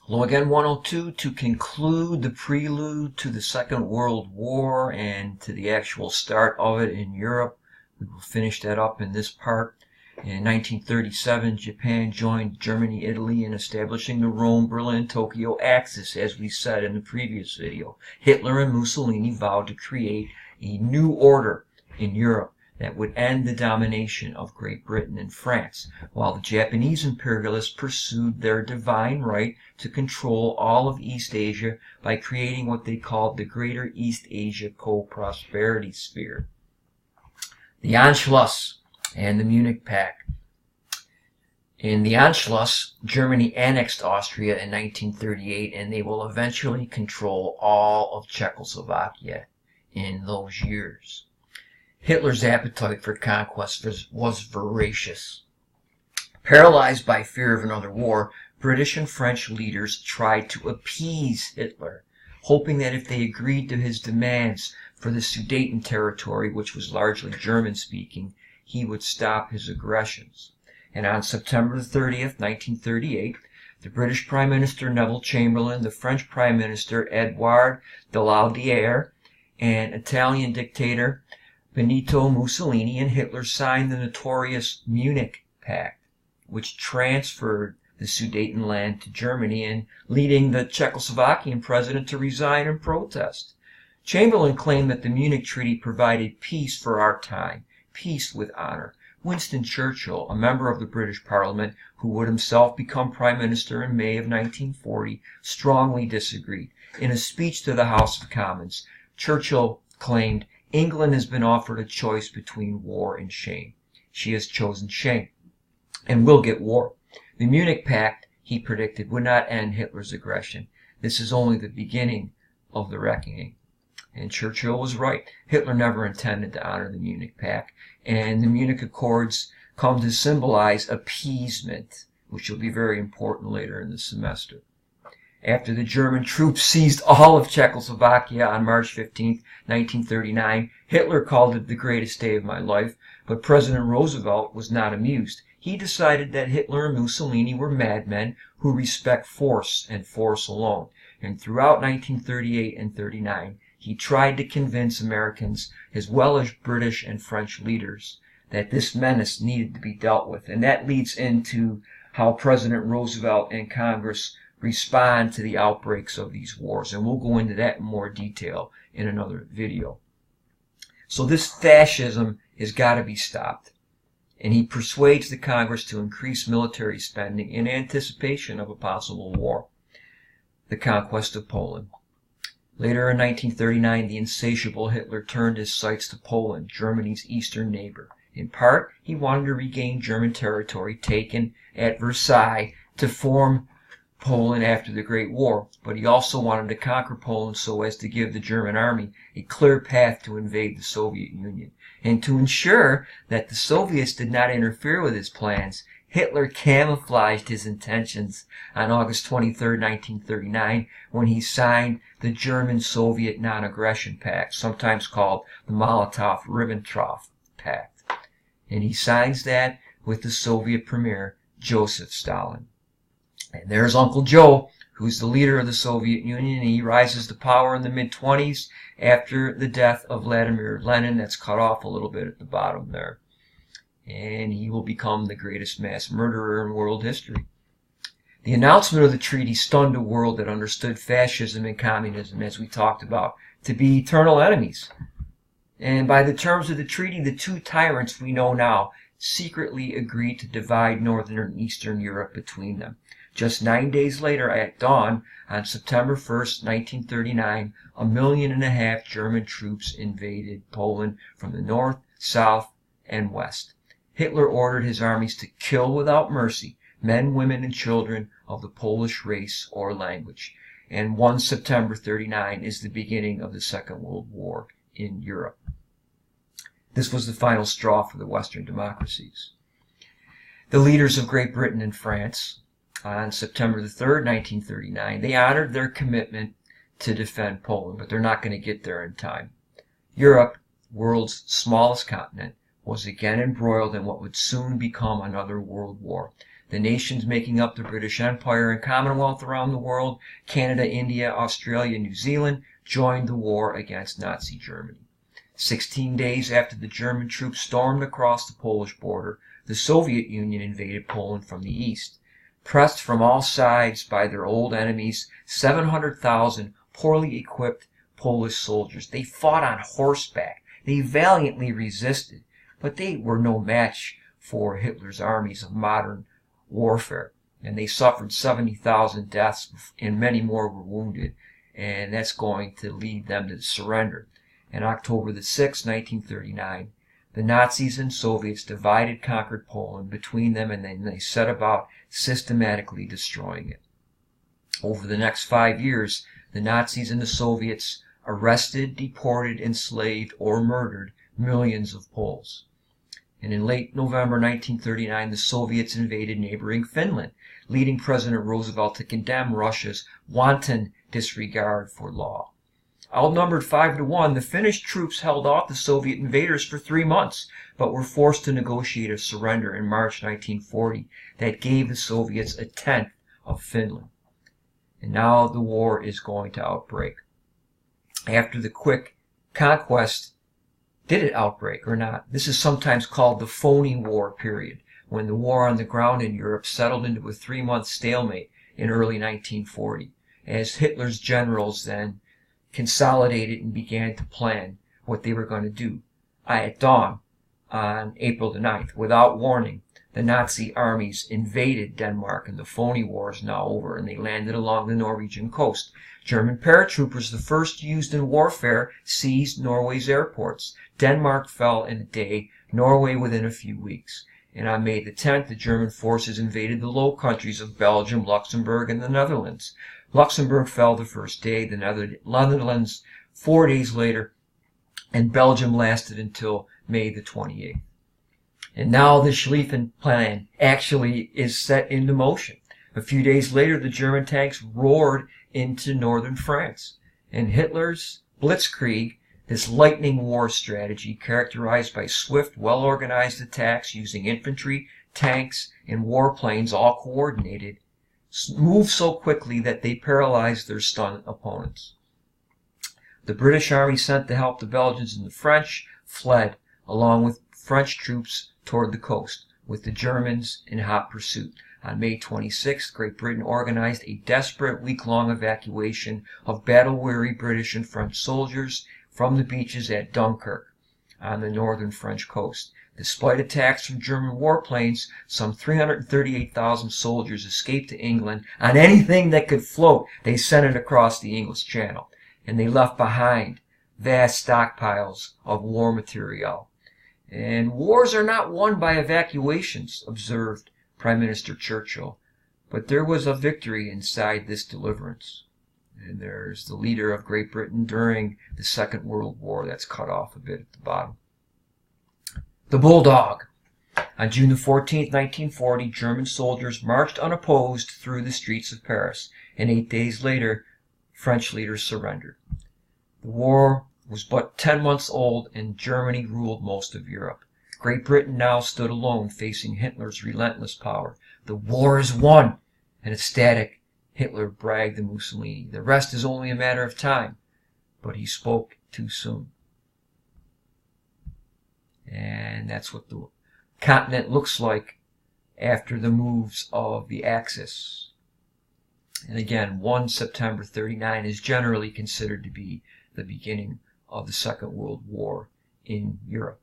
Hello again, 102. To conclude the prelude to the Second World War and to the actual start of it in Europe, we will finish that up in this part. In 1937, Japan joined Germany, Italy in establishing the Rome, Berlin, Tokyo axis, as we said in the previous video. Hitler and Mussolini vowed to create a new order in Europe that would end the domination of Great Britain and France, while the Japanese imperialists pursued their divine right to control all of East Asia by creating what they called the Greater East Asia Co-Prosperity Sphere. The Anschluss and the Munich Pact. In the Anschluss, Germany annexed Austria in 1938, and they will eventually control all of Czechoslovakia in those years. Hitler's appetite for conquest was voracious. Paralyzed by fear of another war, British and French leaders tried to appease Hitler, hoping that if they agreed to his demands for the Sudeten territory, which was largely German-speaking, he would stop his aggressions. And on September 30th, 1938, the British Prime Minister Neville Chamberlain, the French Prime Minister Edouard de Laldière, and Italian dictator Benito Mussolini and Hitler signed the notorious Munich Pact, which transferred the Sudetenland to Germany and leading the Czechoslovakian president to resign in protest. Chamberlain claimed that the Munich Treaty provided peace for our time, peace with honor. Winston Churchill, a member of the British Parliament who would himself become Prime Minister in May of 1940, strongly disagreed. In a speech to the House of Commons, Churchill claimed, "England has been offered a choice between war and shame. She has chosen shame, and will get war." The Munich Pact, he predicted, would not end Hitler's aggression. This is only the beginning of the reckoning. And Churchill was right. Hitler never intended to honor the Munich Pact, and the Munich Accords come to symbolize appeasement, which will be very important later in the semester. After the German troops seized all of Czechoslovakia on March 15, 1939, Hitler called it the greatest day of my life, but President Roosevelt was not amused. He decided that Hitler and Mussolini were madmen who respect force and force alone. And throughout 1938 and 39, he tried to convince Americans, as well as British and French leaders, that this menace needed to be dealt with. And that leads into how President Roosevelt and Congress respond to the outbreaks of these wars, and we'll go into that in more detail in another video. So this fascism has got to be stopped, and he persuades the Congress to increase military spending in anticipation of a possible war. The conquest of Poland. Later in 1939, the insatiable Hitler turned his sights to Poland, Germany's eastern neighbor. In part, he wanted to regain German territory taken at Versailles to form Poland after the Great War, but he also wanted to conquer Poland so as to give the German army a clear path to invade the Soviet Union. And to ensure that the Soviets did not interfere with his plans, Hitler camouflaged his intentions on August 23, 1939, when he signed the German-Soviet Non-Aggression Pact, sometimes called the Molotov-Ribbentrop Pact. And he signs that with the Soviet Premier, Joseph Stalin. And there's Uncle Joe, who's the leader of the Soviet Union. He rises to power in the mid-20s after the death of Vladimir Lenin. That's cut off a little bit at the bottom there. And he will become the greatest mass murderer in world history. The announcement of the treaty stunned a world that understood fascism and communism, as we talked about, to be eternal enemies. And by the terms of the treaty, the two tyrants we know now secretly agreed to divide Northern and Eastern Europe between them. Just 9 days later, at dawn, on September 1st, 1939, 1.5 million German troops invaded Poland from the north, south, and west. Hitler ordered his armies to kill without mercy men, women, and children of the Polish race or language. And 1 September 39 is the beginning of the Second World War in Europe. This was the final straw for the Western democracies. The leaders of Great Britain and France, on September the 3rd, 1939, they honored their commitment to defend Poland, but they're not going to get there in time. Europe, world's smallest continent, was again embroiled in what would soon become another world war. The nations making up the British Empire and Commonwealth around the world, Canada, India, Australia, New Zealand, joined the war against Nazi Germany. 16 days after the German troops stormed across the Polish border, the Soviet Union invaded Poland from the east. Pressed from all sides by their old enemies, 700,000 poorly equipped Polish soldiers. They fought on horseback. They valiantly resisted, but they were no match for Hitler's armies of modern warfare. And they suffered 70,000 deaths, and many more were wounded. And that's going to lead them to surrender. On October the 6th, 1939, the Nazis and Soviets divided conquered Poland between them, and then they set about systematically destroying it. Over the next 5 years, the Nazis and the Soviets arrested, deported, enslaved, or murdered millions of Poles. And in late November 1939, the Soviets invaded neighboring Finland, leading President Roosevelt to condemn Russia's wanton disregard for law. Outnumbered 5-1, the Finnish troops held off the Soviet invaders for 3 months, but were forced to negotiate a surrender in March 1940 that gave the Soviets a tenth of Finland. And now the war is going to outbreak. After the quick conquest, did it outbreak or not? This is sometimes called the phony war period, when the war on the ground in Europe settled into a 3-month stalemate in early 1940, as Hitler's generals then consolidated and began to plan what they were going to do. At dawn on April the 9th, without warning, the Nazi armies invaded Denmark, and the phony war is now over, and they landed along the Norwegian coast. German paratroopers, the first used in warfare, seized Norway's airports. Denmark fell in a day, Norway within a few weeks. And on May the 10th, the German forces invaded the Low Countries of Belgium, Luxembourg, and the Netherlands. Luxembourg fell the first day, the Netherlands 4 days later, and Belgium lasted until May the 28th. And now the Schlieffen Plan actually is set into motion. A few days later, the German tanks roared into northern France. And Hitler's Blitzkrieg, this lightning war strategy characterized by swift, well-organized attacks using infantry, tanks, and warplanes all coordinated, moved so quickly that they paralyzed their stunned opponents. The British army sent to help the Belgians and the French fled, along with French troops, toward the coast, with the Germans in hot pursuit. On May 26th, Great Britain organized a desperate week-long evacuation of battle-weary British and French soldiers from the beaches at Dunkirk on the northern French coast. Despite attacks from German warplanes, some 338,000 soldiers escaped to England on anything that could float. They sent it across the English Channel, and they left behind vast stockpiles of war material. And wars are not won by evacuations, observed Prime Minister Churchill, but there was a victory inside this deliverance. And there's the leader of Great Britain during the Second World War. That's cut off a bit at the bottom. The Bulldog. On June the 14th, 1940, German soldiers marched unopposed through the streets of Paris, and 8 days later, French leaders surrendered. The war was but 10 months old, and Germany ruled most of Europe. Great Britain now stood alone, facing Hitler's relentless power. The war is won! An ecstatic Hitler bragged to Mussolini. The rest is only a matter of time. But he spoke too soon. And that's what the continent looks like after the moves of the Axis. And again, 1 September 39 is generally considered to be the beginning of the Second World War in Europe.